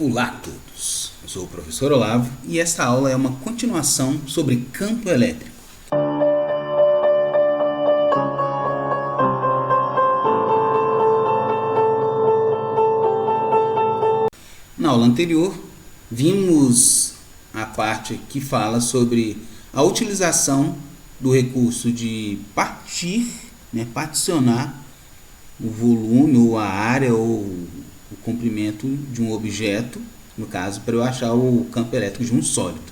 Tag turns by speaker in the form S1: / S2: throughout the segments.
S1: Olá a todos, eu sou o professor Olavo e esta aula é uma continuação sobre campo elétrico. Na aula anterior, vimos a parte que fala sobre a utilização do recurso de particionar o volume ou a área ou o comprimento de um objeto, no caso, para eu achar o campo elétrico de um sólido.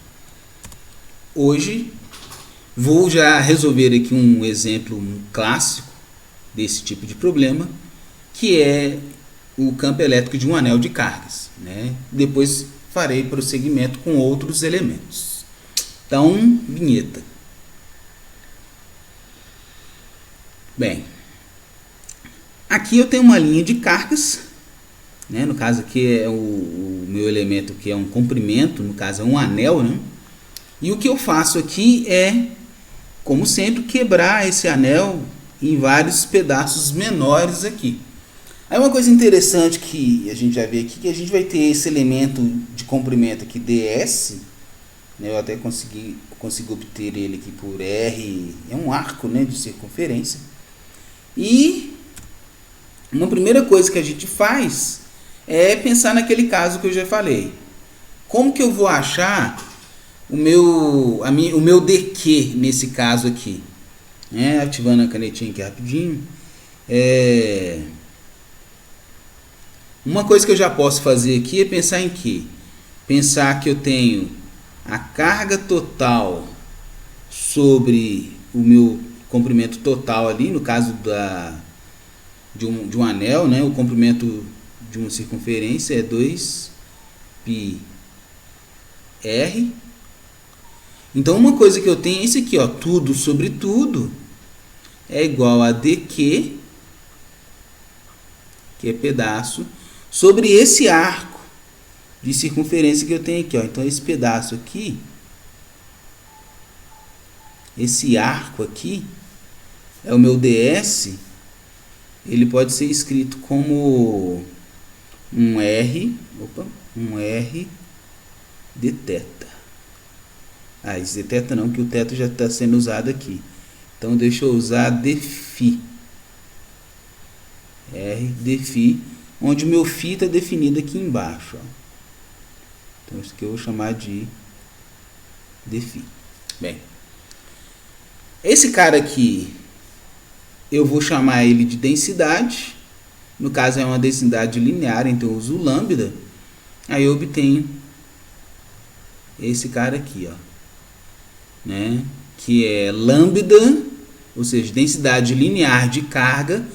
S1: Hoje, vou já resolver aqui um exemplo clássico desse tipo de problema, que é o campo elétrico de um anel de cargas, né? Depois farei prosseguimento com outros elementos. Então, vinheta. Bem, aqui eu tenho uma linha de cargas, né? No caso aqui é o meu elemento que é um comprimento, no caso é um anel, né? E o que eu faço aqui é, como sempre, quebrar esse anel em vários pedaços menores aqui. Aí uma coisa interessante que a gente já vê aqui, que a gente vai ter esse elemento de comprimento aqui, ds, né? Eu até consigo obter ele aqui por R, é um arco, né, de circunferência. E uma primeira coisa que a gente faz é pensar naquele caso que eu já falei. Como que eu vou achar o meu dq nesse caso aqui? Ativando a canetinha aqui rapidinho. Uma coisa que eu já posso fazer aqui é pensar em quê? Pensar que eu tenho a carga total sobre o meu comprimento total ali, no caso de um anel, né? O comprimento de uma circunferência é 2πr. Então uma coisa que eu tenho é isso aqui, ó, tudo sobre tudo é igual a dq, que é pedaço, sobre esse arco de circunferência que eu tenho aqui, ó. Então esse pedaço aqui, esse arco aqui, é o meu ds, ele pode ser escrito como um R de θ. Esse de θ não, que o θ já está sendo usado aqui. Então deixa eu usar dφ. R dφ, onde o meu φ está definido aqui embaixo, ó. Então isso aqui eu vou chamar de dφ. Bem, esse cara aqui eu vou chamar ele de densidade. No caso é uma densidade linear, então eu uso lambda. Aí eu obtenho esse cara aqui, ó, né? Que é lambda, ou seja, densidade linear de carga,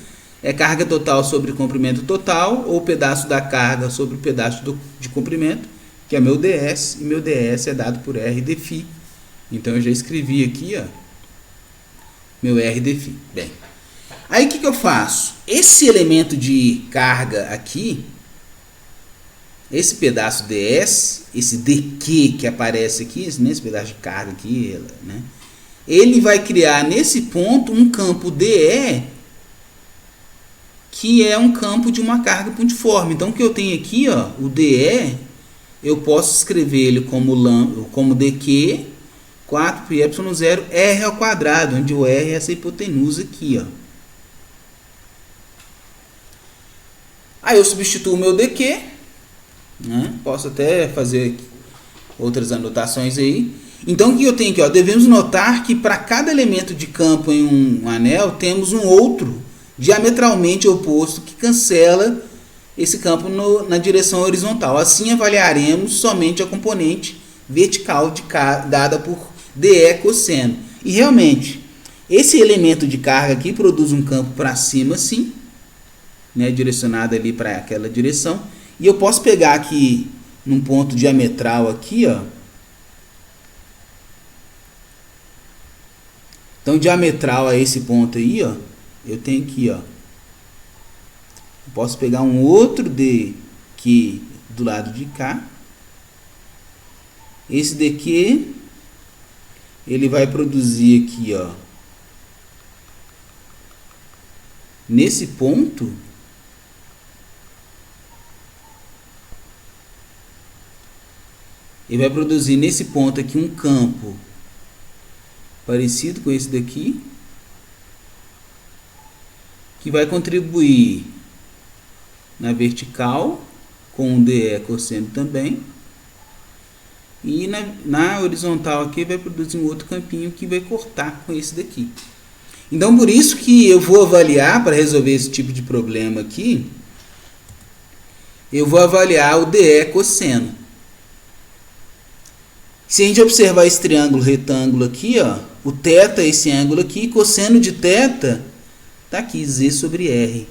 S1: é carga total sobre comprimento total, ou pedaço da carga sobre o pedaço de comprimento, que é meu ds, e meu ds é dado por R dφ. Então eu já escrevi aqui, ó, meu R dφ. Bem, aí o que eu faço? Esse elemento de carga aqui, esse pedaço ds, esse dq que aparece aqui, esse pedaço de carga aqui, né? Ele vai criar nesse ponto um campo dE, que é um campo de uma carga pontiforme. Então o que eu tenho aqui, ó, o dE, eu posso escrever ele como dq 4πε0 r ao quadrado, onde o r é essa hipotenusa aqui, ó. Aí eu substituo o meu dq, né? Posso até fazer outras anotações aí. Então o que eu tenho aqui, ó, devemos notar que para cada elemento de campo em um anel temos um outro diametralmente oposto que cancela esse campo na direção horizontal. Assim avaliaremos somente a componente vertical dada por dE cosseno. E realmente, esse elemento de carga aqui produz um campo para cima assim, né, direcionado ali para aquela direção. E eu posso pegar aqui num ponto diametral aqui, ó. Então diametral a esse ponto aí, ó, eu tenho aqui, ó. Eu posso pegar um outro dq do lado de cá. Esse dq ele vai produzir aqui, ó, nesse ponto ele vai produzir nesse ponto aqui um campo parecido com esse daqui, que vai contribuir na vertical com o DE cosseno também, e na horizontal aqui vai produzir um outro campinho que vai cortar com esse daqui. Então, por isso que eu vou avaliar, para resolver esse tipo de problema aqui, eu vou avaliar o DE cosseno. Se a gente observar esse triângulo retângulo aqui, ó, o θ é esse ângulo aqui, cosseno de θ está aqui, Z sobre R.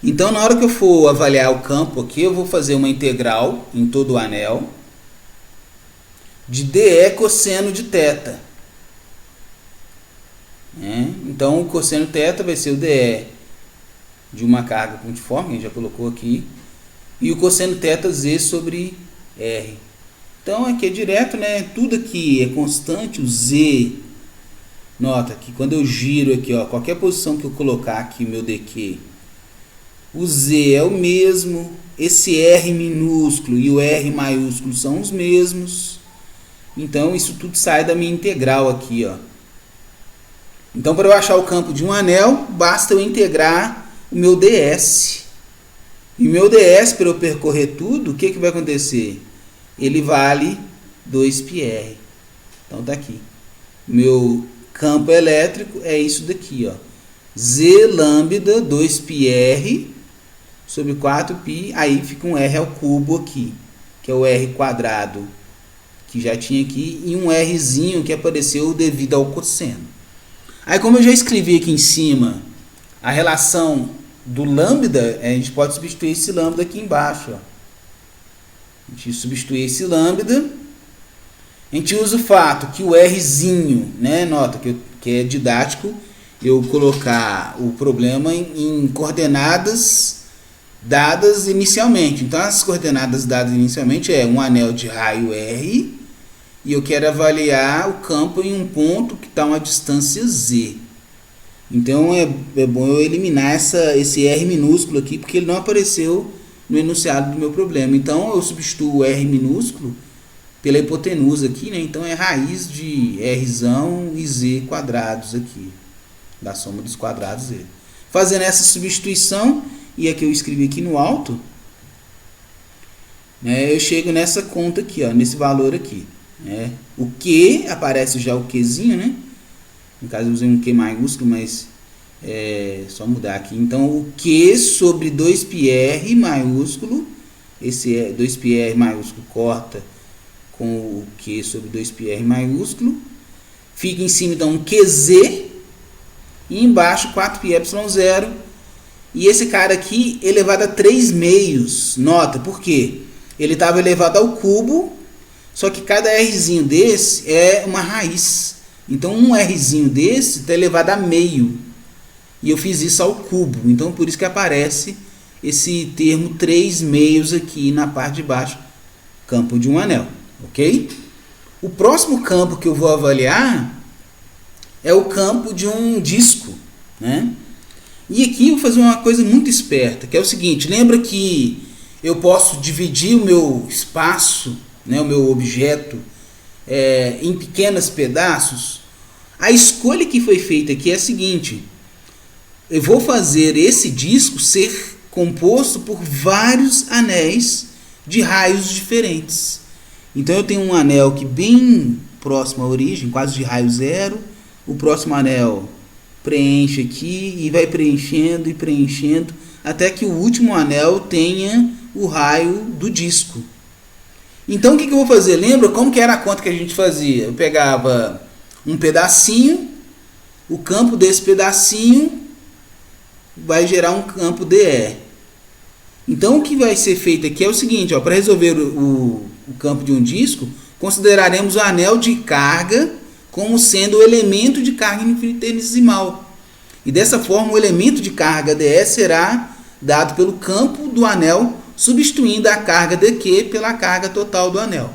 S1: Então, na hora que eu for avaliar o campo aqui, eu vou fazer uma integral em todo o anel de DE cosseno de θ. Então, o cosseno θ vai ser o DE de uma carga pontiforme, a gente já colocou aqui, e o cosseno θ Z sobre R. Então, aqui é direto, né? Tudo aqui é constante, o Z. Nota que quando eu giro aqui, ó, qualquer posição que eu colocar aqui, meu dq, o Z é o mesmo, esse R minúsculo e o R maiúsculo são os mesmos. Então, isso tudo sai da minha integral aqui, ó. Então, para eu achar o campo de um anel, basta eu integrar o meu ds. E o meu ds, para eu percorrer tudo, o que vai acontecer? Ele vale 2πr. Então, tá aqui. Meu campo elétrico é isso daqui, ó. Z lambda 2πr sobre 4π, aí fica um r ao cubo aqui, que é o r quadrado, que já tinha aqui, e um rzinho que apareceu devido ao cosseno. Aí, como eu já escrevi aqui em cima a relação do lambda, a gente pode substituir esse lambda aqui embaixo, ó. A gente substitui esse lambda, a gente usa o fato que o rzinho, né, nota que é didático, eu colocar o problema em coordenadas dadas inicialmente. Então, as coordenadas dadas inicialmente é um anel de raio R, e eu quero avaliar o campo em um ponto que está a uma distância Z. Então, é bom eu eliminar esse R minúsculo aqui, porque ele não apareceu no enunciado do meu problema. Então, eu substituo o R minúsculo pela hipotenusa aqui, né? Então, é raiz de Rzão e Z quadrados aqui, da soma dos quadrados Z. Fazendo essa substituição, e a que eu escrevi aqui no alto, né, eu chego nessa conta aqui, ó, nesse valor aqui. O Q, aparece já o Qzinho, né? No caso eu usei um Q maiúsculo, mas é só mudar aqui. Então, o Q sobre 2πr maiúsculo, esse 2πr maiúsculo corta com o Q sobre 2πr maiúsculo, fica em cima então um QZ, e embaixo 4πε0, e esse cara aqui elevado a 3 meios. Nota, por quê? Ele estava elevado ao cubo, só que cada Rzinho desse é uma raiz. Então, um Rzinho desse está elevado a meio. E eu fiz isso ao cubo. Então, por isso que aparece esse termo 3 meios aqui na parte de baixo. Campo de um anel. Ok? O próximo campo que eu vou avaliar é o campo de um disco, né? E aqui eu vou fazer uma coisa muito esperta, que é o seguinte. Lembra que eu posso dividir o meu espaço, né, o meu objeto, em pequenos pedaços? A escolha que foi feita aqui é a seguinte: eu vou fazer esse disco ser composto por vários anéis de raios diferentes. Então eu tenho um anel que bem próximo à origem, quase de raio zero. O próximo anel preenche aqui e vai preenchendo e preenchendo até que o último anel tenha o raio do disco. Então, o que eu vou fazer? Lembra como que era a conta que a gente fazia? Eu pegava um pedacinho, o campo desse pedacinho vai gerar um campo DE. Então, o que vai ser feito aqui é o seguinte, para resolver o campo de um disco, consideraremos o anel de carga como sendo o elemento de carga infinitesimal. E dessa forma, o elemento de carga DE será dado pelo campo do anel, substituindo a carga dQ pela carga total do anel.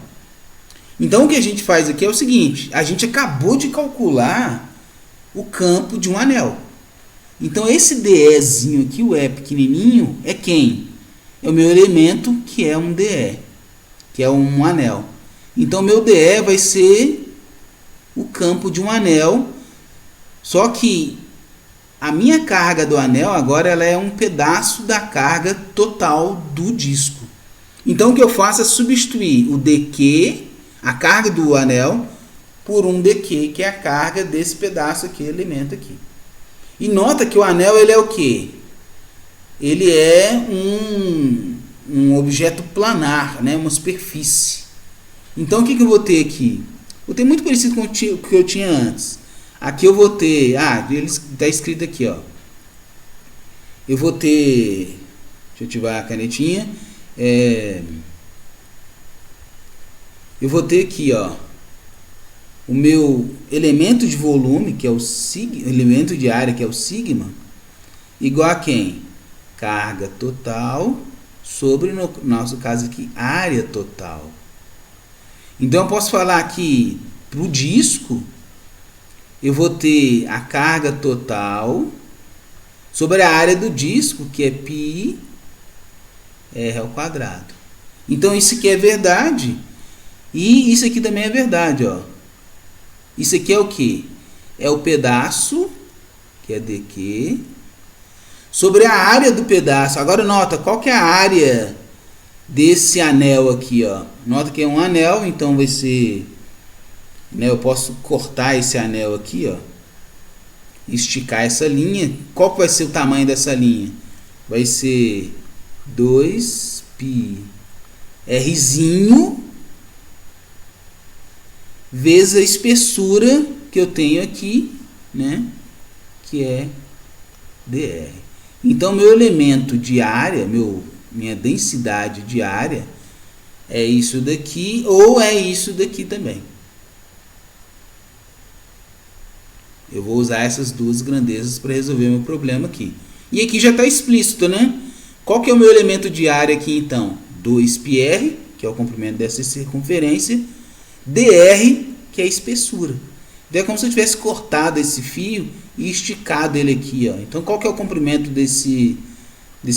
S1: Então, o que a gente faz aqui é o seguinte: a gente acabou de calcular o campo de um anel. Então, esse DEzinho aqui, o E pequenininho, é quem? É o meu elemento, que é um DE, que é um anel. Então meu DE vai ser o campo de um anel, só que a minha carga do anel agora ela é um pedaço da carga total do disco. Então o que eu faço é substituir o dq, a carga do anel, por um dq, que é a carga desse pedaço aqui, elemento aqui. E nota que o anel ele é o quê? Ele é um objeto planar, né? Uma superfície. Então o que eu vou ter aqui? Vou ter muito parecido com o que eu tinha antes. Aqui eu vou ter, ele está escrito aqui, ó. Eu vou ter, deixa eu ativar a canetinha. Eu vou ter aqui, ó, o meu elemento de volume, que é o elemento de área, que é o sigma, igual a quem? Carga total sobre, no nosso caso aqui, área total. Então eu posso falar que para o disco eu vou ter a carga total sobre a área do disco, que é πr ao quadrado. Então isso aqui é verdade e isso aqui também é verdade, ó. Isso aqui é o que? É o pedaço, que é dq, sobre a área do pedaço. Agora nota, qual que é a área desse anel aqui, ó? Nota que é um anel, então vai ser, né, eu posso cortar esse anel aqui, ó, esticar essa linha. Qual que vai ser o tamanho dessa linha? Vai ser 2πrzinho vezes a espessura que eu tenho aqui, né, que é dr. Então meu elemento de área, minha densidade de área é isso daqui ou é isso daqui também. Eu vou usar essas duas grandezas para resolver meu problema aqui. E aqui já está explícito, né? Qual que é o meu elemento de área aqui então? 2πr, que é o comprimento dessa circunferência, dr, que é a espessura. Então é como se eu tivesse cortado esse fio e esticado ele aqui, ó. Então qual que é o comprimento desse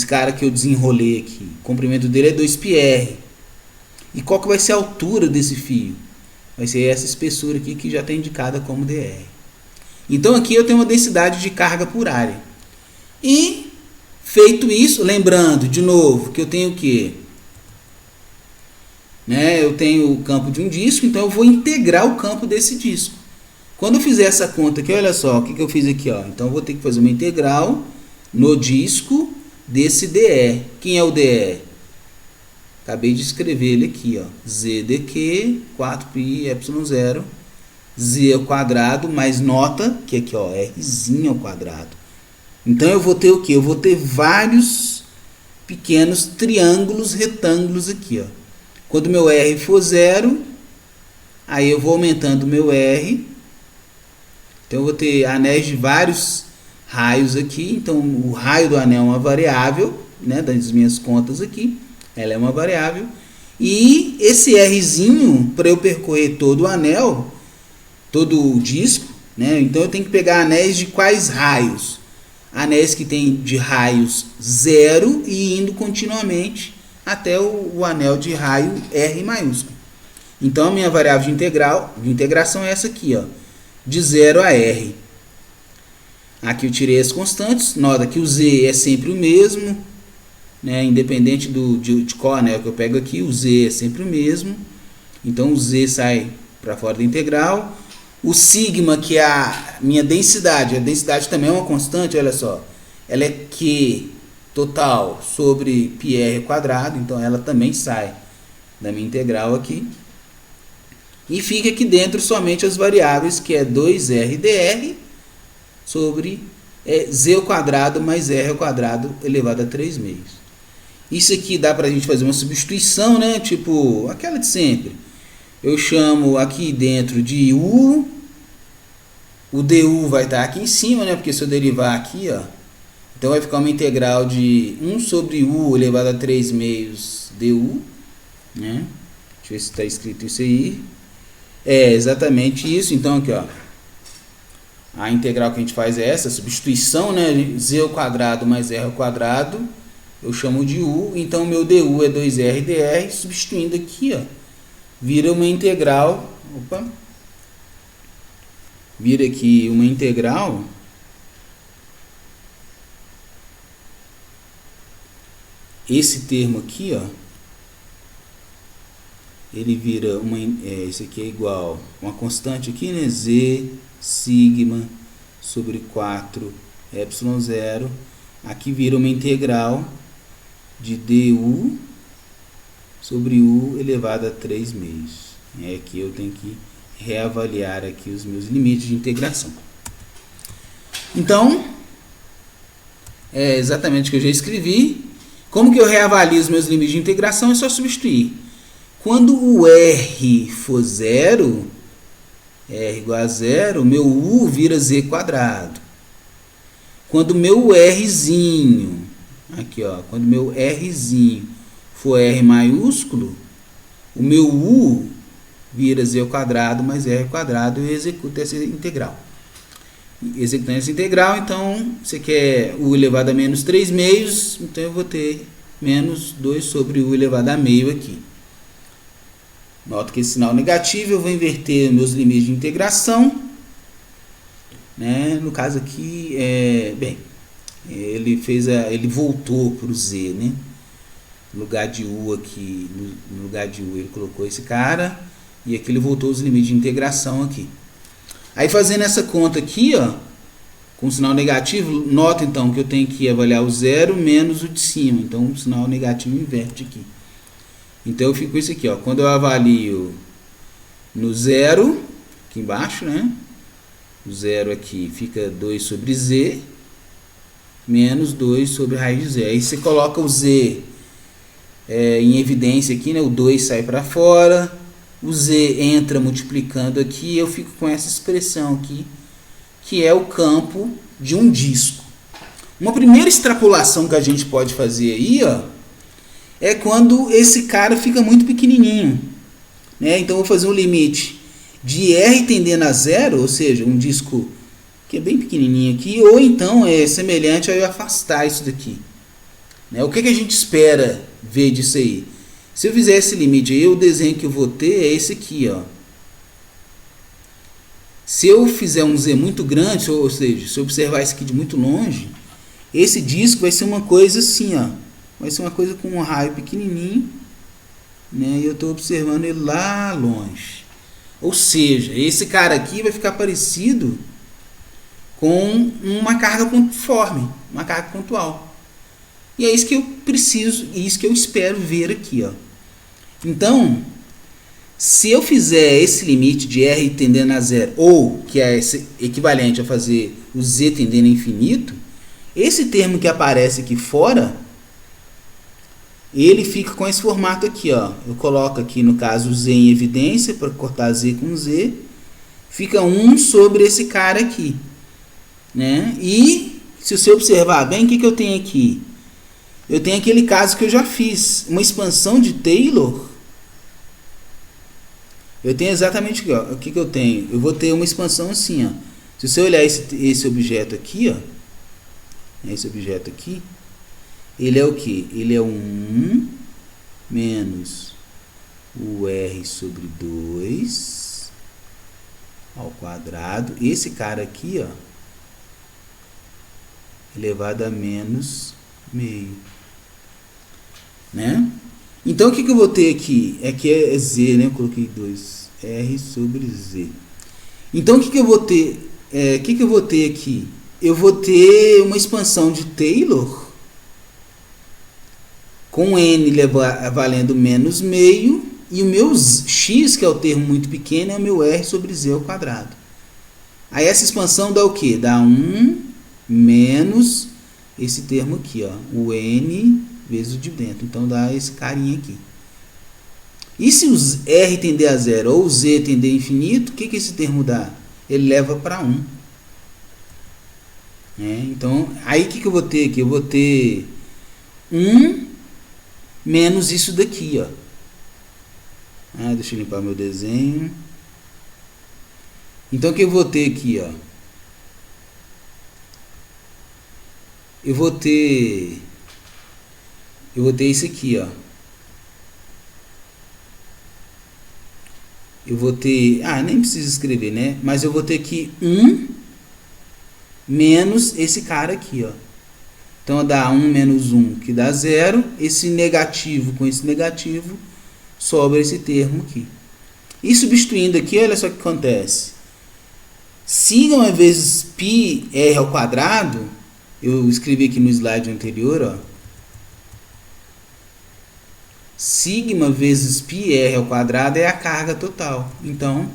S1: cara que eu desenrolei aqui? O comprimento dele é 2πr. E qual que vai ser a altura desse fio? Vai ser essa espessura aqui que já está indicada como dr. Então aqui eu tenho uma densidade de carga por área. E feito isso, lembrando de novo que eu tenho o quê? Né? Eu tenho o campo de um disco, então eu vou integrar o campo desse disco. Quando eu fizer essa conta aqui, olha só, o que eu fiz aqui, ó. Então eu vou ter que fazer uma integral no disco desse dr. Quem é o dr? Acabei de escrever ele aqui, ó. Z dq 4πε0 z ao quadrado mais nota, que aqui, ó, rzinho ao quadrado. Então eu vou ter o que? Eu vou ter vários pequenos triângulos, retângulos aqui, ó. Quando meu r for 0, aí eu vou aumentando meu r. Então eu vou ter anéis de vários raios aqui. Então o raio do anel é uma variável, né, das minhas contas aqui. Ela é uma variável. E esse rzinho, para eu percorrer todo o anel, todo o disco, né? Então eu tenho que pegar anéis de quais raios? Anéis que tem de raios 0 e indo continuamente até o anel de raio R maiúsculo. Então a minha variável de integração é essa aqui, ó, de 0 a R. Aqui eu tirei as constantes, nota que o Z é sempre o mesmo, né? Independente de qual anel que eu pego aqui, o Z é sempre o mesmo. Então o Z sai para fora da integral. O sigma, que é a minha densidade, a densidade também é uma constante, olha só. Ela é Q total sobre πr ao quadrado, então ela também sai da minha integral aqui. E fica aqui dentro somente as variáveis, que é 2r dr sobre z ao quadrado mais r ao quadrado elevado a 3 meios. Isso aqui dá para a gente fazer uma substituição, né? Tipo aquela de sempre. Eu chamo aqui dentro de u, o du vai estar aqui em cima, né? Porque se eu derivar aqui, ó, então vai ficar uma integral de 1 sobre u elevado a 3 meios du, né? Deixa eu ver se está escrito isso aí. É exatamente isso. Então aqui, ó, a integral que a gente faz é essa, substituição, né? Z ao quadrado mais r ao quadrado, eu chamo de u. Então meu du é 2r dr, substituindo aqui, ó, vira uma integral. Opa! Vira aqui uma integral esse termo aqui, ó, ele vira uma, esse aqui é igual uma constante aqui, né, z sigma sobre 4 epsilon zero, aqui vira uma integral de du sobre u elevado a 3 meios. Aqui eu tenho que reavaliar aqui os meus limites de integração. Então, é exatamente o que eu já escrevi. Como que eu reavalio os meus limites de integração? É só substituir. Quando o r for zero, r igual a zero, meu u vira z quadrado. Quando meu rzinho, aqui ó, quando meu rzinho for r maiúsculo, o meu u vira z ao quadrado mais r ao quadrado, e eu executo essa integral. Executando essa integral, então, você quer u elevado a menos 3 meios, então eu vou ter menos 2 sobre u elevado a meio aqui. Noto que esse sinal negativo, eu vou inverter meus limites de integração. Né? No caso aqui, ele voltou para o z, né? No lugar de u aqui, no lugar de u ele colocou esse cara, e aqui ele voltou os limites de integração aqui. Aí fazendo essa conta aqui, ó, com sinal negativo, nota então que eu tenho que avaliar o zero menos o de cima, então o sinal negativo inverte aqui. Então eu fico com isso aqui, ó, quando eu avalio no zero, aqui embaixo, né, o zero aqui fica 2 sobre z, menos 2 sobre raiz de z. Aí você coloca o z em evidência aqui, né, o 2 sai para fora, o z entra multiplicando aqui, eu fico com essa expressão aqui, que é o campo de um disco. Uma primeira extrapolação que a gente pode fazer aí, ó, é quando esse cara fica muito pequenininho, né? Então eu vou fazer um limite de r tendendo a zero, ou seja, um disco que é bem pequenininho aqui, ou então é semelhante a eu afastar isso daqui, né? O que a gente espera ver disso aí? Se eu fizer esse limite aí, o desenho que eu vou ter é esse aqui, ó. Se eu fizer um z muito grande, ou seja, se eu observar isso aqui de muito longe, esse disco vai ser uma coisa assim, ó. Vai ser uma coisa com um raio pequenininho, né? E eu estou observando ele lá longe. Ou seja, esse cara aqui vai ficar parecido com uma carga pontiforme, uma carga pontual. E é isso que eu preciso, e isso que eu espero ver aqui, ó. Então, se eu fizer esse limite de r tendendo a zero, ou que é equivalente a fazer o z tendendo a infinito, esse termo que aparece aqui fora, ele fica com esse formato aqui, ó. Eu coloco aqui, no caso, o z em evidência, para cortar z com z. Fica 1 sobre esse cara aqui, né? E, se você observar bem, o que eu tenho aqui? Eu tenho aquele caso que eu já fiz, uma expansão de Taylor. Eu tenho exatamente o que eu tenho. Eu vou ter uma expansão assim, ó. Se você olhar esse objeto aqui, ó, esse objeto aqui, ele é o que? Ele é 1 menos o r sobre 2 ao quadrado. Esse cara aqui, ó, elevado a menos meio, né? Então o que eu vou ter aqui? Aqui é z, né? Eu coloquei 2r sobre z. Então o que eu vou ter? O que eu vou ter aqui? Eu vou ter uma expansão de Taylor com n valendo menos meio, e o meu x, que é o termo muito pequeno, é o meu r sobre z ao quadrado. Aí essa expansão dá o quê? Dá 1 menos esse termo aqui, ó, o n vezes o de dentro. Então dá esse carinha aqui. E se o r tender a zero ou o z tender a infinito, o que esse termo dá? Ele leva para 1. Então, aí o que eu vou ter aqui? Eu vou ter 1 menos isso daqui, ó. Deixa eu limpar meu desenho. Então o que eu vou ter aqui, ó? Eu vou ter isso aqui, ó. eu vou ter, nem preciso escrever, né? Mas eu vou ter aqui 1 menos esse cara aqui, ó. Então dá 1 menos 1, que dá 0. Esse negativo com esse negativo, sobra esse termo aqui. E substituindo aqui, olha só o que acontece. Sigma vezes π r ao quadrado, eu escrevi aqui no slide anterior, ó. Sigma vezes π r ao quadrado é a carga total. Então,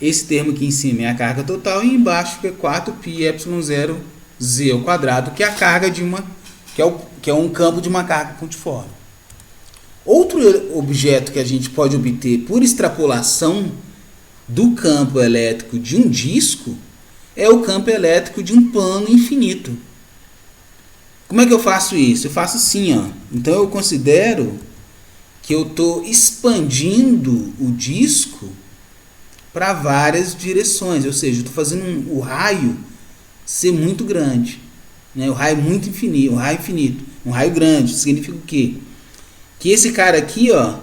S1: esse termo aqui em cima é a carga total e embaixo fica 4π ε0 z ao quadrado, que é a carga de uma, que é um campo de uma carga pontiforme. Outro objeto que a gente pode obter por extrapolação do campo elétrico de um disco é o campo elétrico de um plano infinito. Como é que eu faço isso? Eu faço assim, ó. Então eu considero que eu estou expandindo o disco para várias direções, ou seja, estou fazendo o raio ser muito grande, né? O raio muito infinito, um raio infinito, um raio grande. Significa o quê? Que esse cara aqui, ó,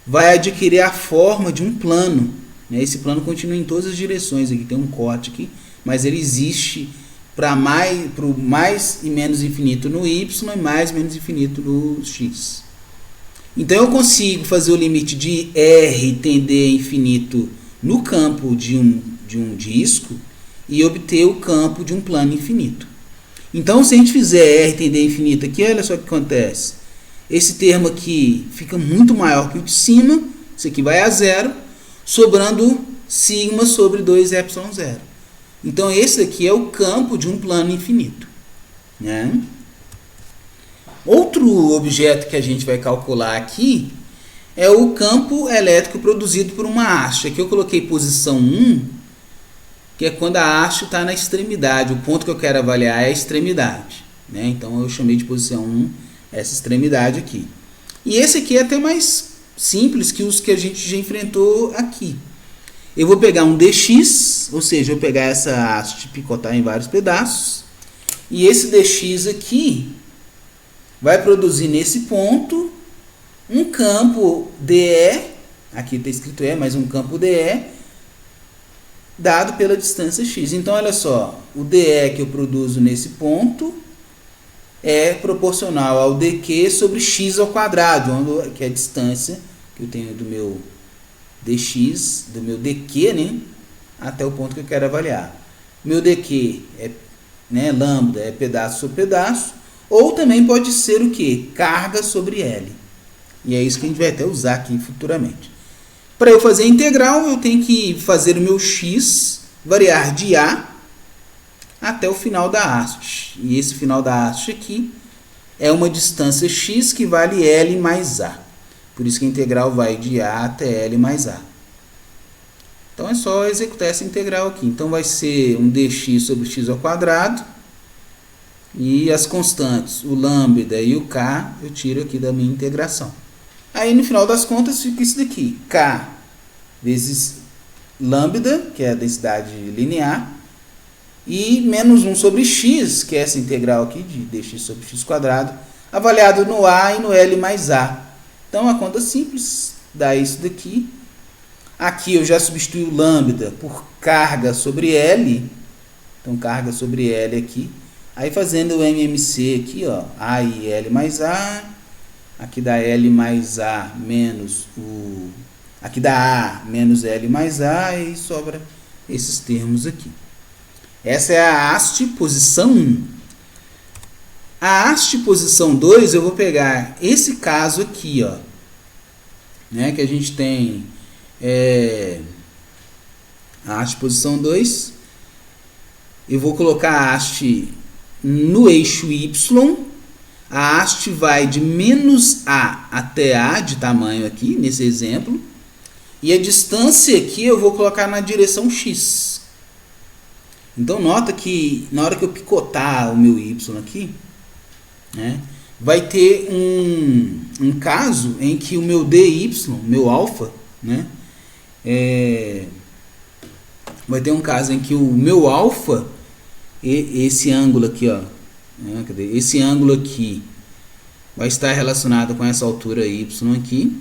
S1: vai adquirir a forma de um plano, né? Esse plano continua em todas as direções, aqui tem um corte aqui, mas ele existe para o mais e menos infinito no y e mais e menos infinito no x. Então eu consigo fazer o limite de R tender a infinito no campo de um disco e obter o campo de um plano infinito. Então se a gente fizer R tender a infinito aqui, olha só o que acontece. Esse termo aqui fica muito maior que o de cima, isso aqui vai a zero, sobrando sigma sobre 2ε0. Então esse aqui é o campo de um plano infinito, né? Outro objeto que a gente vai calcular aqui é o campo elétrico produzido por uma haste. Aqui eu coloquei posição 1, que é quando a haste está na extremidade. O ponto que eu quero avaliar é a extremidade, né? Então eu chamei de posição 1 essa extremidade aqui. E esse aqui é até mais simples que os que a gente já enfrentou aqui. Eu vou pegar um dx, ou seja, eu vou pegar essa haste e picotar em vários pedaços. E esse dx aqui vai produzir nesse ponto um campo DE, aqui está escrito E, mas um campo DE, dado pela distância x. Então, olha só, o DE que eu produzo nesse ponto é proporcional ao dq sobre x ao quadrado, que é a distância que eu tenho do meu dx, do meu dq, né, até o ponto que eu quero avaliar. Meu dq é, né, lambda, é pedaço sobre pedaço, ou também pode ser o que? Carga sobre L. E é isso que a gente vai até usar aqui futuramente. Para eu fazer a integral, eu tenho que fazer o meu x variar de A até o final da haste. E esse final da haste aqui é uma distância x que vale L mais A. Por isso que a integral vai de A até L mais A. Então é só executar essa integral aqui. Então vai ser um dx sobre x ao quadrado. E as constantes, o lambda e o k, eu tiro aqui da minha integração. Aí no final das contas fica isso daqui. K vezes lambda, que é a densidade linear, e menos 1 sobre x, que é essa integral aqui de dx sobre x quadrado, avaliado no A e no L mais A. Então a conta simples dá isso daqui. Aqui eu já substituí o lambda por carga sobre L. Então carga sobre L aqui. Aí fazendo o MMC aqui, ó, A e L mais A, aqui dá L mais A menos o... Aqui dá A menos L mais A e sobra esses termos aqui. Essa é a haste posição 1. A haste posição 2, eu vou pegar esse caso aqui, ó, né, que a gente tem a haste posição 2. Eu vou colocar a haste no eixo Y, a haste vai de menos A até A de tamanho aqui, nesse exemplo, e a distância aqui eu vou colocar na direção X. Então nota que na hora que eu picotar o meu Y aqui, né, vai ter um caso em que o meu DY, meu alfa, né, vai ter um caso em que o meu alfa, esse ângulo aqui, ó, né, esse ângulo aqui vai estar relacionado com essa altura y aqui,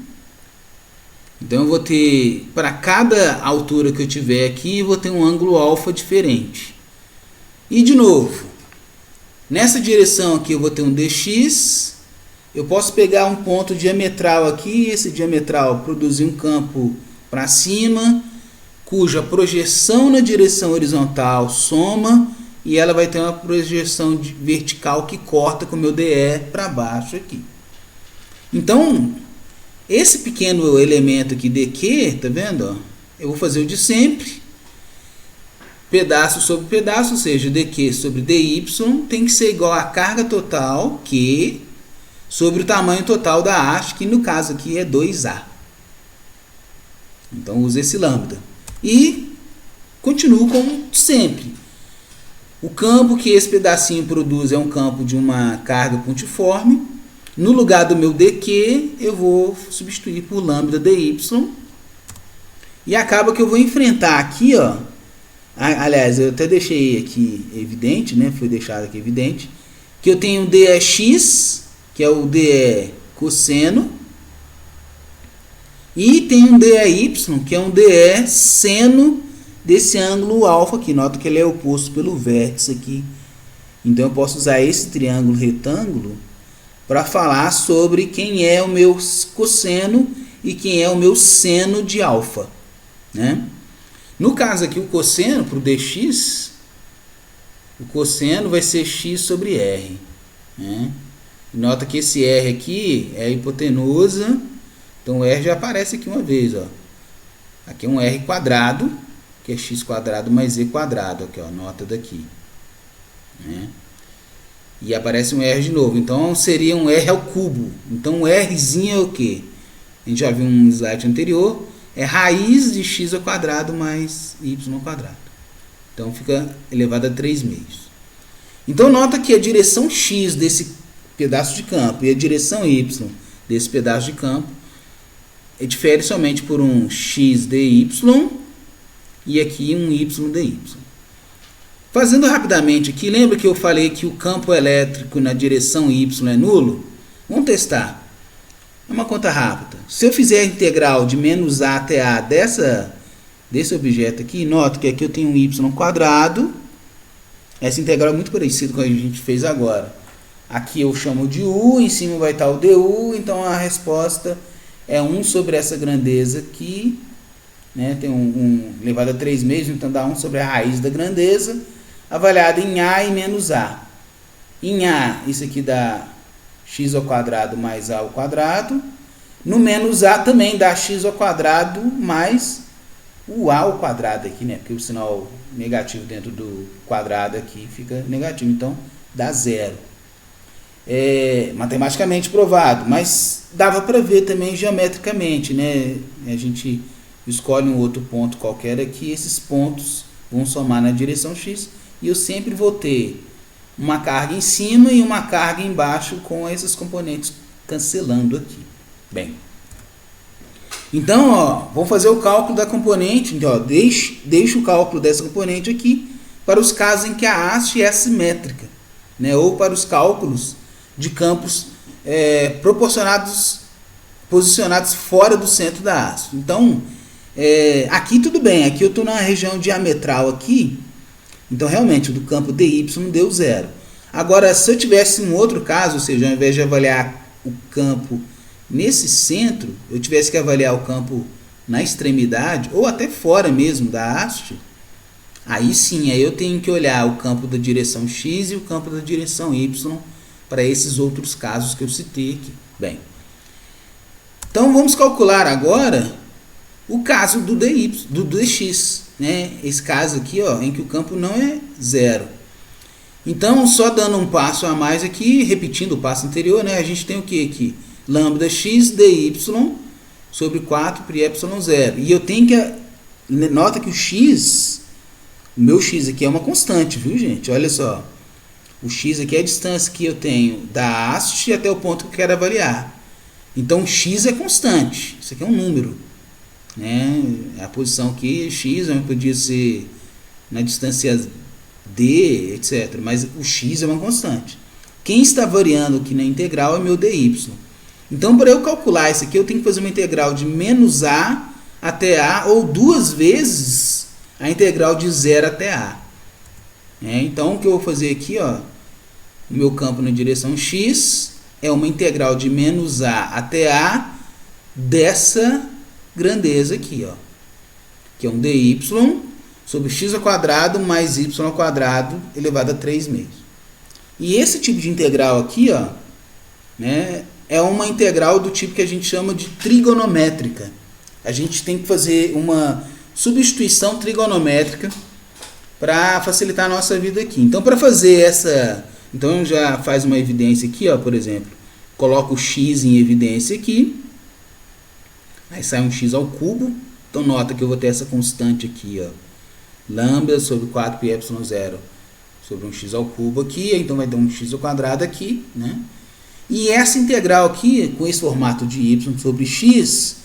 S1: Então eu vou ter, para cada altura que eu tiver aqui, eu vou ter um ângulo alfa diferente. E de novo, nessa direção aqui eu vou ter um dx. Eu posso pegar um ponto diametral aqui, esse diametral produzir um campo para cima, cuja projeção na direção horizontal soma, e ela vai ter uma projeção vertical que corta com o meu DE para baixo aqui. Então, esse pequeno elemento aqui dq, tá vendo? Ó? Eu vou fazer o de sempre, pedaço sobre pedaço, ou seja, dq sobre dy tem que ser igual à carga total, Q, sobre o tamanho total da haste, que no caso aqui é 2A. Então, uso esse lambda. E continuo como sempre. O campo que esse pedacinho produz é um campo de uma carga pontiforme. No lugar do meu dq, eu vou substituir por lambda dy. E acaba que eu vou enfrentar aqui, ó. Aliás, eu até deixei aqui evidente, né? Foi deixado aqui evidente. Que eu tenho dx, que é o dE cosseno. E tem um DEY, que é um DE seno desse ângulo alfa aqui. Nota que ele é oposto pelo vértice aqui. Então eu posso usar esse triângulo retângulo para falar sobre quem é o meu cosseno e quem é o meu seno de alfa, né? No caso aqui, o cosseno para o dx, o cosseno vai ser x sobre r, né? Nota que esse r aqui é a hipotenusa, então o r já aparece aqui uma vez, ó. Aqui é um r quadrado, que é x quadrado mais z quadrado, aqui, ó, nota daqui, né? E aparece um r de novo, então seria um r ao cubo. Então o rzinho é o quê? A gente já viu um slide anterior, é raiz de x ao quadrado mais y ao quadrado. Então fica elevado a 3 meios. Então nota que a direção x desse pedaço de campo e a direção y desse pedaço de campo difere somente por um x dy e aqui um y dy. Fazendo rapidamente aqui, lembra que eu falei que o campo elétrico na direção y é nulo? Vamos testar. É uma conta rápida. Se eu fizer a integral de menos a até a desse objeto aqui, nota que aqui eu tenho um y quadrado. Essa integral é muito parecida com a que a gente fez agora. Aqui eu chamo de u, em cima vai estar o du, então a resposta é 1 sobre essa grandeza aqui, né? Tem elevado a 3 meios, então dá 1 sobre a raiz da grandeza, avaliado em a e menos a. Em a, isso aqui dá x ao quadrado mais a ao quadrado. No menos a também dá x ao quadrado mais o a ao quadrado aqui, né? Porque o sinal negativo dentro do quadrado aqui fica negativo, então dá 0. É matematicamente provado, mas dava para ver também geometricamente, né? A gente escolhe um outro ponto qualquer aqui, esses pontos vão somar na direção x e eu sempre vou ter uma carga em cima e uma carga embaixo com esses componentes cancelando aqui. Bem, então, ó, vamos fazer o cálculo da componente. Então, ó, deixo o cálculo dessa componente aqui para os casos em que a haste é assimétrica, né? Ou para os cálculos de campos posicionados fora do centro da haste. Então, aqui tudo bem, aqui eu estou na região diametral aqui, então realmente o do campo dy deu 0. Agora, se eu tivesse um outro caso, ou seja, ao invés de avaliar o campo nesse centro, eu tivesse que avaliar o campo na extremidade, ou até fora mesmo da haste, aí sim, aí eu tenho que olhar o campo da direção x e o campo da direção y para esses outros casos que eu citei aqui. Bem, então vamos calcular agora o caso do dx, né? Esse caso aqui, ó, em que o campo não é 0. Então, só dando um passo a mais aqui, repetindo o passo anterior, né? A gente tem o que aqui? Lambda x dy sobre 4 pi epsilon 0. E eu tenho que... Nota que o meu x aqui é uma constante, viu, gente? Olha só. O x aqui é a distância que eu tenho da haste até o ponto que eu quero avaliar. Então, o x é constante. Isso aqui é um número, né? A posição aqui, x, podia ser na distância d, etc. Mas o x é uma constante. Quem está variando aqui na integral é meu dy. Então, para eu calcular isso aqui, eu tenho que fazer uma integral de menos a até a, ou 2 vezes a integral de 0 até a. Então, o que eu vou fazer aqui, ó, no meu campo na direção x, é uma integral de menos a até a dessa grandeza aqui, ó, que é um dy sobre x ao quadrado mais y ao quadrado elevado a 3 meios. E esse tipo de integral aqui, ó, né, é uma integral do tipo que a gente chama de trigonométrica. A gente tem que fazer uma substituição trigonométrica para facilitar a nossa vida aqui. Então, para fazer essa... Então, já faz uma evidência aqui, ó, por exemplo. Coloco o x em evidência aqui. Aí sai um x ao cubo. Então, nota que eu vou ter essa constante aqui, ó. Lambda sobre 4πε0 sobre um x ao cubo aqui. Então, vai dar um x ao quadrado aqui, né? E essa integral aqui, com esse formato de y sobre x,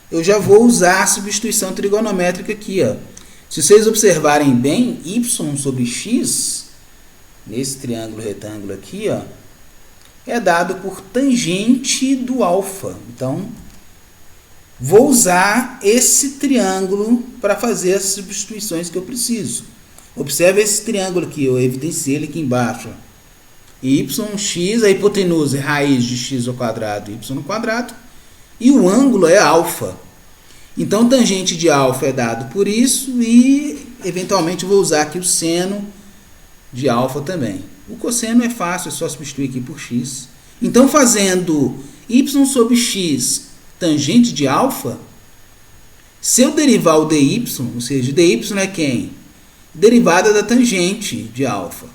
S1: eu já vou usar a substituição trigonométrica aqui, ó. Se vocês observarem bem, y sobre x, nesse triângulo retângulo aqui, ó, é dado por tangente do alfa. Então, vou usar esse triângulo para fazer as substituições que eu preciso. Observe esse triângulo aqui, eu evidenciei ele aqui embaixo, ó. Y, x, a hipotenusa é raiz de x ao quadrado, y ao quadrado, e o ângulo é alfa. Então, tangente de alfa é dado por isso, e eventualmente vou usar aqui o seno de alfa também. O cosseno é fácil, é só substituir aqui por x. Então, fazendo y sobre x tangente de alfa, se eu derivar o dy, ou seja, dy é quem? Derivada da tangente de alfa,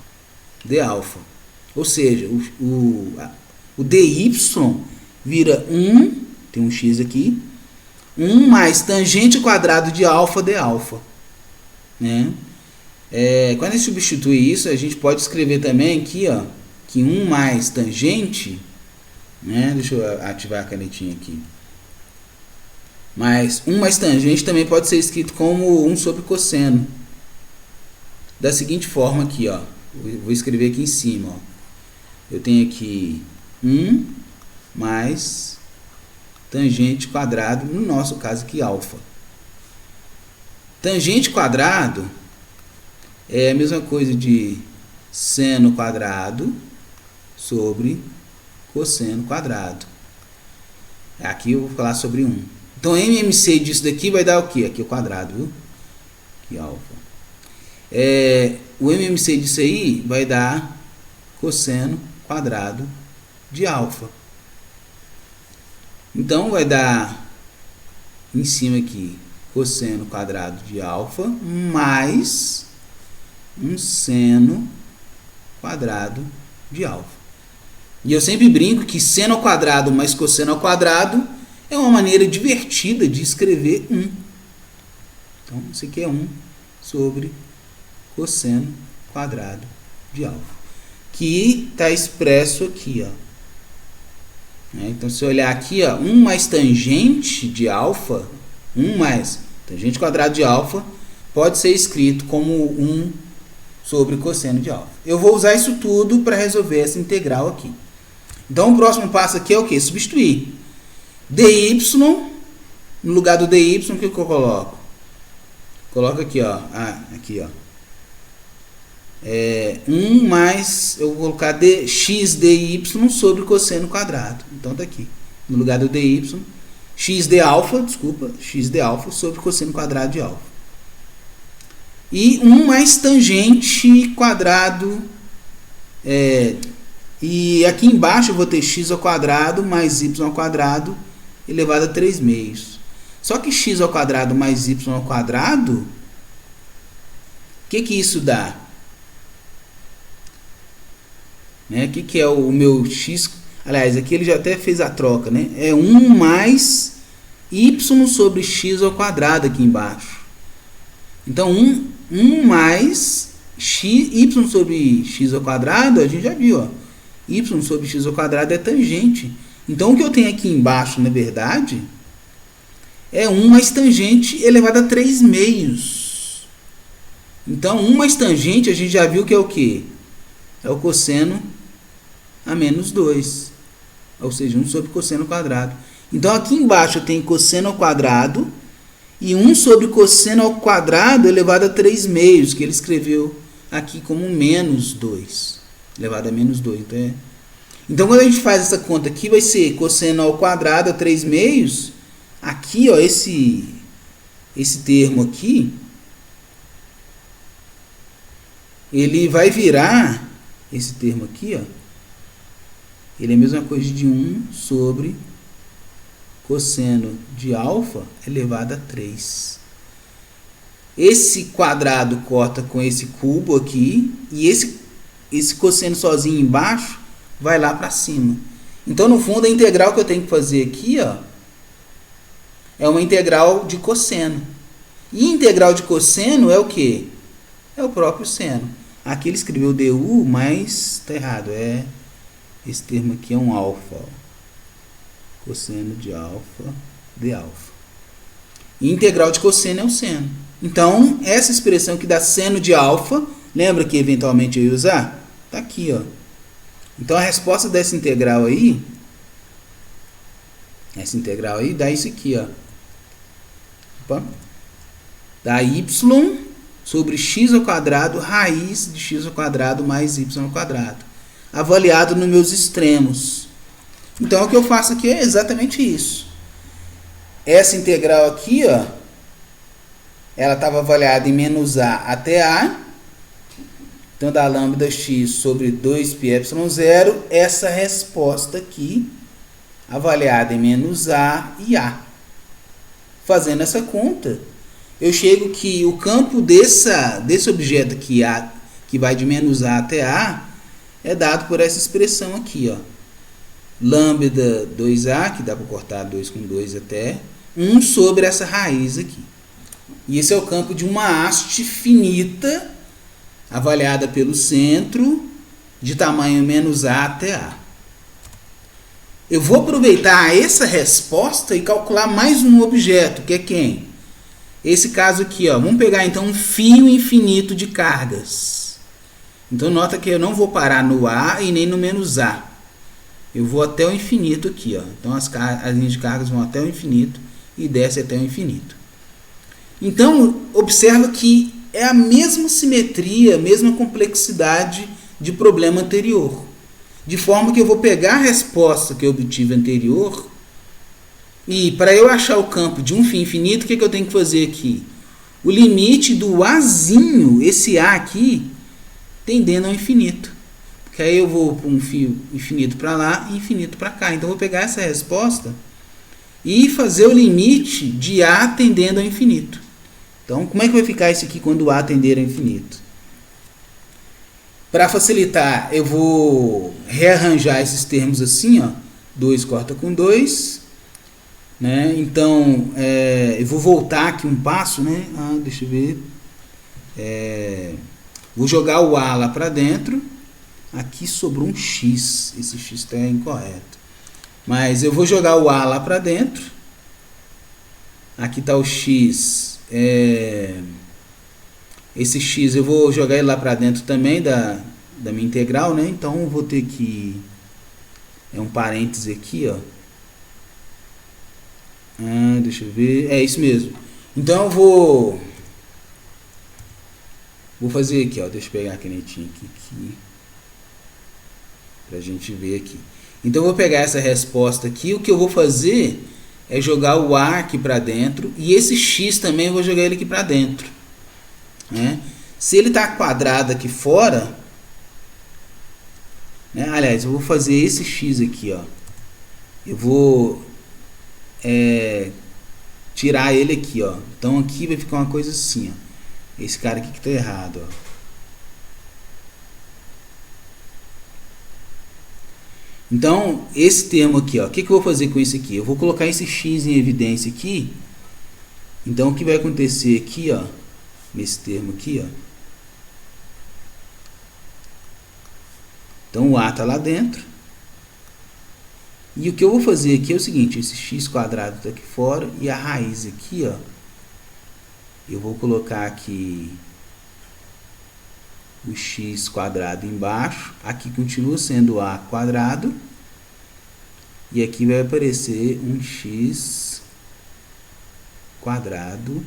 S1: d alfa. Ou seja, o dy vira 1, tem um x aqui, 1 mais tangente quadrado de alfa d alfa. Né? Quando a gente substitui isso, a gente pode escrever também aqui, ó, que 1 mais tangente, né? Deixa eu ativar a canetinha aqui. Mas 1 mais tangente também pode ser escrito como 1 sobre cosseno. Da seguinte forma aqui, ó. Vou escrever aqui em cima, ó. Eu tenho aqui 1 mais tangente quadrado, no nosso caso aqui, alfa. Tangente quadrado é a mesma coisa de seno quadrado sobre cosseno quadrado. Aqui eu vou falar sobre 1. Então, MMC disso daqui vai dar o quê? Aqui o quadrado, viu? Aqui alfa. O MMC disso aí vai dar cosseno quadrado de alfa. Então, vai dar em cima aqui cosseno quadrado de alfa mais um seno quadrado de alfa. E eu sempre brinco que seno ao quadrado mais cosseno ao quadrado é uma maneira divertida de escrever 1. Então, isso aqui é 1 sobre cosseno quadrado de alfa, que está expresso aqui, ó. Então, se eu olhar aqui, ó, 1 mais tangente de alfa, 1 mais tangente quadrado de alfa, pode ser escrito como 1 sobre cosseno de alfa. Eu vou usar isso tudo para resolver essa integral aqui. Então, o próximo passo aqui é o quê? Substituir. dy, no lugar do dy, o que eu coloco? Coloco aqui, ó. Aqui, ó. 1 mais, eu vou colocar x dy sobre cosseno quadrado. Então, tá aqui. No lugar do dy, x de alfa sobre cosseno quadrado de alfa. E 1 mais tangente quadrado. E aqui embaixo eu vou ter x ao quadrado mais y ao quadrado elevado a 3 meios. Só que x ao quadrado mais y ao quadrado, o que isso dá? O que é o meu x? Aliás, aqui ele já até fez a troca, né? É 1 mais y sobre x ao quadrado aqui embaixo. Então, 1 mais y sobre x ao quadrado, a gente já viu, ó. Y sobre x ao quadrado é tangente. Então, o que eu tenho aqui embaixo, na verdade, é 1 mais tangente elevado a 3 meios. Então, 1 mais tangente, a gente já viu que é o quê? É o cosseno a menos 2. ou seja, 1 sobre cosseno ao quadrado. Então aqui embaixo eu tenho cosseno ao quadrado e 1 sobre cosseno ao quadrado elevado a 3 meios, que ele escreveu aqui como menos 2, elevado a menos 2. Então quando a gente faz essa conta aqui, vai ser cosseno ao quadrado a 3 meios. Aqui, ó, esse termo aqui, ele vai virar, esse termo aqui, ó, ele é a mesma coisa de 1 sobre cosseno de alfa elevado a 3. Esse quadrado corta com esse cubo aqui, e esse cosseno sozinho embaixo vai lá para cima. Então, no fundo, a integral que eu tenho que fazer aqui, ó, é uma integral de cosseno. E integral de cosseno é o quê? É o próprio seno. Aqui ele escreveu du, mas está errado. Esse termo aqui é um alfa. Ó. Cosseno de alfa de alfa. E integral de cosseno é o seno. Então, essa expressão que dá seno de alfa, lembra que eventualmente eu ia usar? Está aqui, ó. Então, a resposta dessa integral aí, dá isso aqui, ó. Opa. Dá y sobre x ao quadrado, raiz de x ao quadrado mais y ao quadrado, avaliado nos meus extremos. Então, o que eu faço aqui é exatamente isso. Essa integral aqui, ó, ela estava avaliada em menos a até a. Então, dá lambda x sobre 2πε0, essa resposta aqui, avaliada em menos a e a. Fazendo essa conta, eu chego que o campo desse objeto aqui, que vai de menos a até a, é dado por essa expressão aqui, ó. Lambda 2a, que dá para cortar 2 com 2 até, 1 sobre essa raiz aqui. E esse é o campo de uma haste finita, avaliada pelo centro, de tamanho menos a até a. Eu vou aproveitar essa resposta e calcular mais um objeto, que é quem? Esse caso aqui, ó. Vamos pegar então um fio infinito de cargas. Então nota que eu não vou parar no A e nem no menos A. Eu vou até o infinito aqui, ó. Então as linhas de cargas vão até o infinito e desce até o infinito. Então observa que é a mesma simetria, a mesma complexidade de problema anterior. De forma que eu vou pegar a resposta que eu obtive anterior e para eu achar o campo de um fio infinito, o que eu tenho que fazer aqui? O limite do Azinho, esse A aqui, tendendo ao infinito. Porque aí eu vou para um fio infinito para lá e infinito para cá. Então eu vou pegar essa resposta e fazer o limite de A tendendo ao infinito. Então como é que vai ficar isso aqui quando A tender ao infinito? Para facilitar, eu vou rearranjar esses termos assim, ó. 2 corta com 2. Né? Então, eu vou voltar aqui um passo, né? Deixa eu ver. Vou jogar o A lá para dentro. Aqui sobrou um X. Esse X está incorreto. Mas eu vou jogar o A lá para dentro. Aqui está o X. Esse X eu vou jogar ele lá para dentro também da minha integral, né? Então eu vou ter que... um parêntese aqui, ó. Deixa eu ver. É isso mesmo. Então eu vou fazer aqui, ó. Deixa eu pegar a canetinha aqui pra gente ver aqui. Então eu vou pegar essa resposta aqui. O que eu vou fazer é jogar o A aqui para dentro e esse X também eu vou jogar ele aqui para dentro, né? Se ele está quadrado aqui fora, né? Aliás, eu vou fazer esse X aqui, ó. Eu vou tirar ele aqui, ó. Então aqui vai ficar uma coisa assim, ó. Esse cara aqui que está errado, ó. Então, esse termo aqui, ó, o que eu vou fazer com isso aqui? Eu vou colocar esse X em evidência aqui. Então, o que vai acontecer aqui, ó, nesse termo aqui, ó. Então, o A está lá dentro. E o que eu vou fazer aqui é o seguinte, esse x quadrado está aqui fora e a raiz aqui, ó, eu vou colocar aqui o x quadrado embaixo, aqui continua sendo a quadrado, E aqui vai aparecer um x quadrado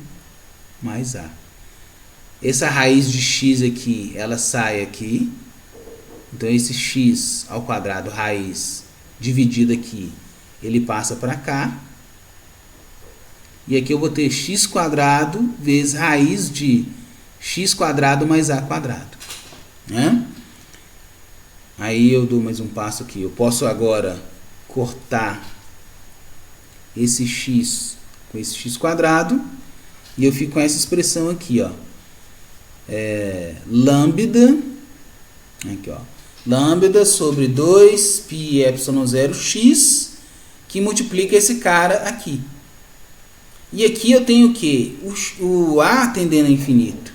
S1: mais a. Essa raiz de x aqui, ela sai aqui. Então esse x ao quadrado raiz dividido aqui, ele passa para cá. E aqui eu vou ter x quadrado vezes raiz de x quadrado mais a quadrado, né? Aí eu dou mais um passo aqui. Eu posso agora cortar esse x com esse x quadrado. E eu fico com essa expressão aqui, ó. Lambda, aqui, ó. Lambda sobre 2π epsilon 0 x, que multiplica esse cara aqui. E aqui eu tenho o quê? O a tendendo a infinito,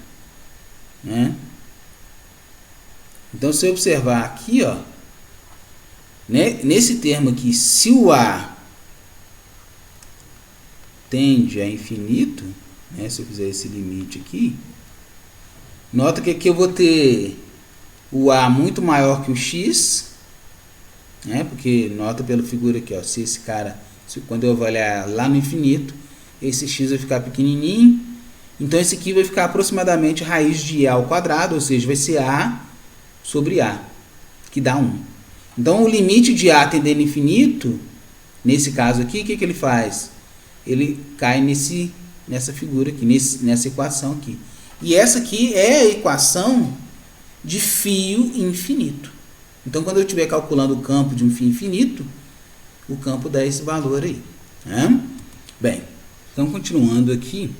S1: né? Então, se eu observar aqui, ó, né, nesse termo aqui, se o a tende a infinito, né, se eu fizer esse limite aqui, nota que aqui eu vou ter o a muito maior que o x, né, porque nota pela figura aqui, ó, se esse cara, quando eu avaliar lá no infinito, esse x vai ficar pequenininho, então esse aqui vai ficar aproximadamente raiz de a ao quadrado, ou seja, vai ser a sobre a, que dá 1. Então o limite de a tendendo a infinito, nesse caso aqui, o que ele faz? Ele cai nessa figura aqui, nessa equação aqui. E essa aqui é a equação de fio infinito. Então quando eu estiver calculando o campo de um fio infinito, o campo dá esse valor aí, né? Bem, então continuando aqui,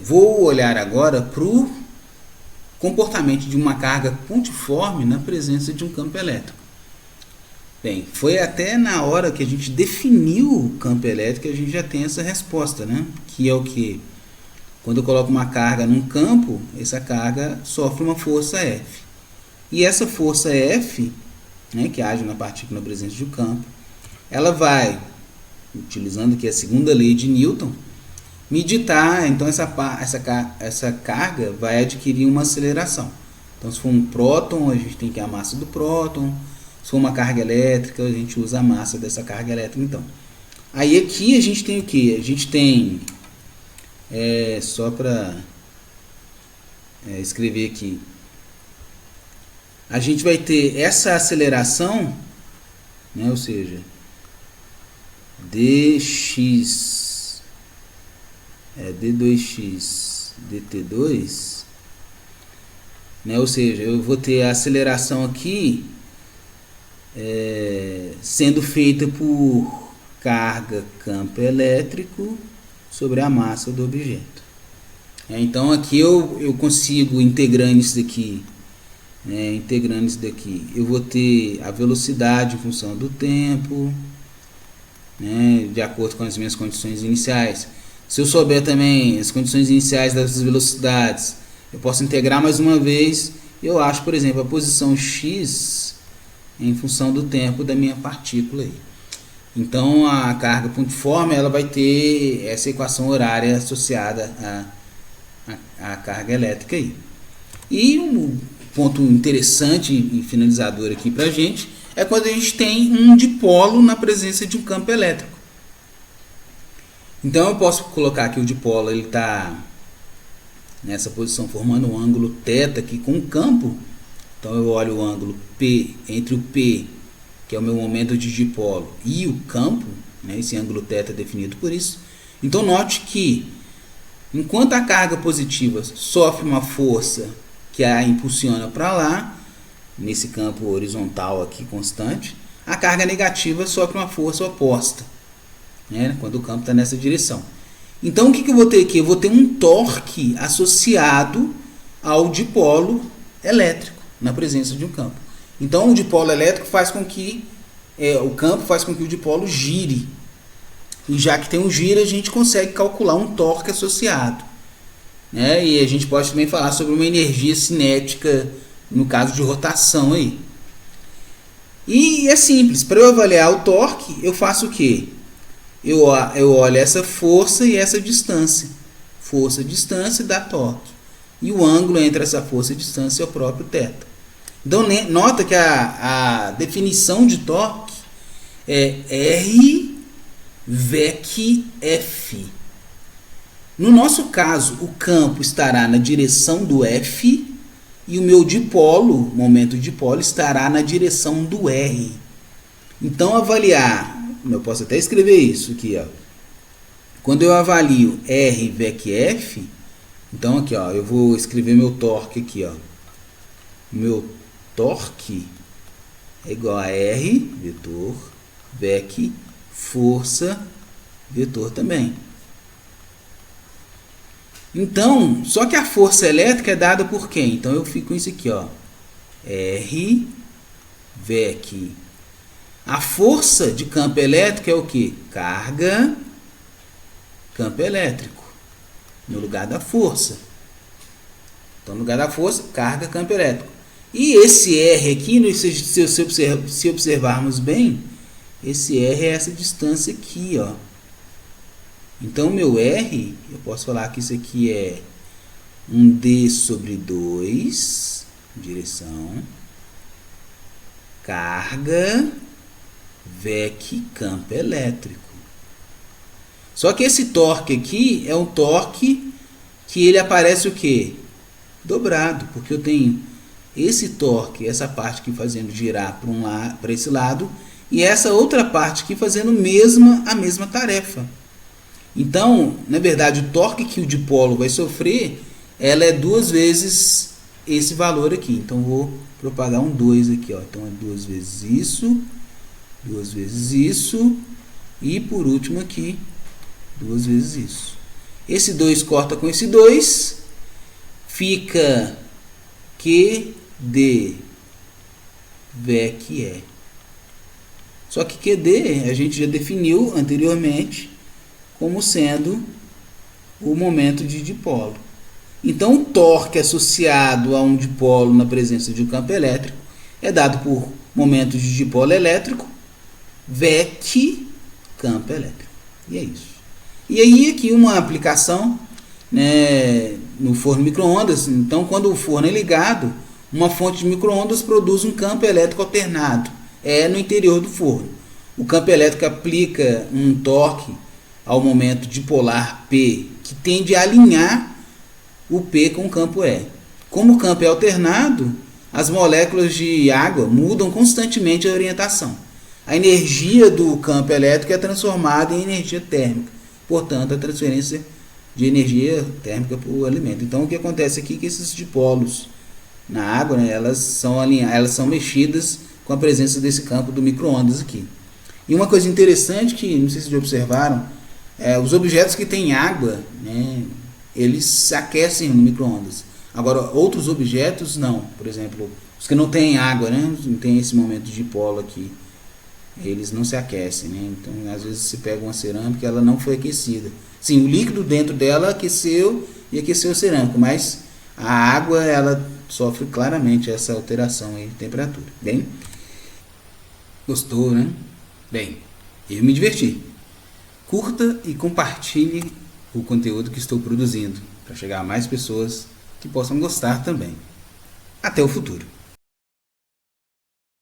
S1: vou olhar agora para o comportamento de uma carga pontiforme na presença de um campo elétrico. Bem, foi até na hora que a gente definiu o campo elétrico que a gente já tem essa resposta, né? Que é o que? Quando eu coloco uma carga num campo, essa carga sofre uma força F. E essa força F, né, que age na partícula na presença de um campo, ela vai, utilizando aqui a segunda lei de Newton, meditar, então essa carga vai adquirir uma aceleração. Então, se for um próton, a gente tem que a massa do próton. Se for uma carga elétrica, a gente usa a massa dessa carga elétrica. Então, aí aqui a gente tem o que? A gente tem, só para escrever aqui, a gente vai ter essa aceleração, né, ou seja, dx d2x dt2, né, ou seja, eu vou ter a aceleração aqui sendo feita por carga campo elétrico sobre a massa do objeto. Então aqui eu consigo, integrando isso daqui, eu vou ter a velocidade em função do tempo, né, de acordo com as minhas condições iniciais. Se eu souber também as condições iniciais dessas velocidades, eu posso integrar mais uma vez. Eu acho, por exemplo, a posição x em função do tempo da minha partícula aí. Então a carga pontiforme, ela vai ter essa equação horária associada à carga elétrica aí. E um ponto interessante e finalizador aqui pra gente é quando a gente tem um dipolo na presença de um campo elétrico. Então eu posso colocar aqui o dipolo, ele está nessa posição formando um ângulo θ aqui com o campo. Então eu olho o ângulo P entre o P, que é o meu momento de dipolo, e o campo, né, esse ângulo θ é definido por isso. Então note que enquanto a carga positiva sofre uma força que a impulsiona para lá, nesse campo horizontal aqui constante, a carga negativa sofre uma força oposta, né, quando o campo está nessa direção. Então o que eu vou ter aqui? Eu vou ter um torque associado ao dipolo elétrico na presença de um campo. Então o dipolo elétrico faz com que o campo faz com que o dipolo gire. E já que tem um giro, a gente consegue calcular um torque associado, né? E a gente pode também falar sobre uma energia cinética no caso de rotação aí. E é simples, para eu avaliar o torque, eu faço o quê? Eu olho essa força e essa distância. Força e distância dá torque. E o ângulo entre essa força e distância é o próprio θ. Então nota que a definição de torque, é R VEC F. No nosso caso, o campo estará na direção do F e o meu dipolo, momento dipolo, estará na direção do R. Então, avaliar, eu posso até escrever isso aqui, ó. Quando eu avalio R VEC F, então aqui, ó, eu vou escrever meu torque aqui, ó. Meu torque é igual a R, vetor, VEC, força, vetor também. Então, só que a força elétrica é dada por quem? Então eu fico com isso aqui, ó. R, VEC. A força de campo elétrico é o que? Carga, campo elétrico. No lugar da força. Então, no lugar da força, carga, campo elétrico. E esse R aqui, se observarmos bem, esse R é essa distância aqui, ó. Então, meu R, eu posso falar que isso aqui é um D sobre 2, direção, carga, VEC, campo elétrico. Só que esse torque aqui é um torque que ele aparece o quê? Dobrado, porque eu tenho esse torque, essa parte aqui fazendo girar para esse lado, e essa outra parte aqui fazendo a mesma tarefa. Então, na verdade, o torque que o dipolo vai sofrer, ela é 2 vezes esse valor aqui. Então, vou propagar um 2 aqui, ó. Então, é 2 vezes isso, 2 vezes isso, e por último aqui, 2 vezes isso. Esse 2 corta com esse 2, fica QD VEC E. Só que QD a gente já definiu anteriormente como sendo o momento de dipolo. Então, o torque associado a um dipolo na presença de um campo elétrico é dado por momento de dipolo elétrico, VEC, campo elétrico. E é isso. E aí, aqui uma aplicação, né, no forno micro-ondas. Então, quando o forno é ligado, uma fonte de micro-ondas produz um campo elétrico alternado. É no interior do forno. O campo elétrico aplica um torque ao momento dipolar P, que tende a alinhar o P com o campo E. Como o campo é alternado, as moléculas de água mudam constantemente a orientação. A energia do campo elétrico é transformada em energia térmica. Portanto, a transferência de energia térmica para o alimento. Então, o que acontece aqui é que esses dipolos na água, né, elas são mexidas com a presença desse campo do micro-ondas aqui. E uma coisa interessante que, não sei se já observaram, os objetos que têm água, né, eles se aquecem no micro-ondas. Agora, outros objetos não. Por exemplo, os que não têm água, né, não tem esse momento de dipolo aqui, eles não se aquecem, né? Então, às vezes você pega uma cerâmica e ela não foi aquecida. Sim, o líquido dentro dela aqueceu e aqueceu a cerâmica, mas a água, ela sofre claramente essa alteração aí de temperatura. Bem, gostou, né? Bem, eu me diverti. Curta e compartilhe o conteúdo que estou produzindo para chegar a mais pessoas que possam gostar também. Até o futuro.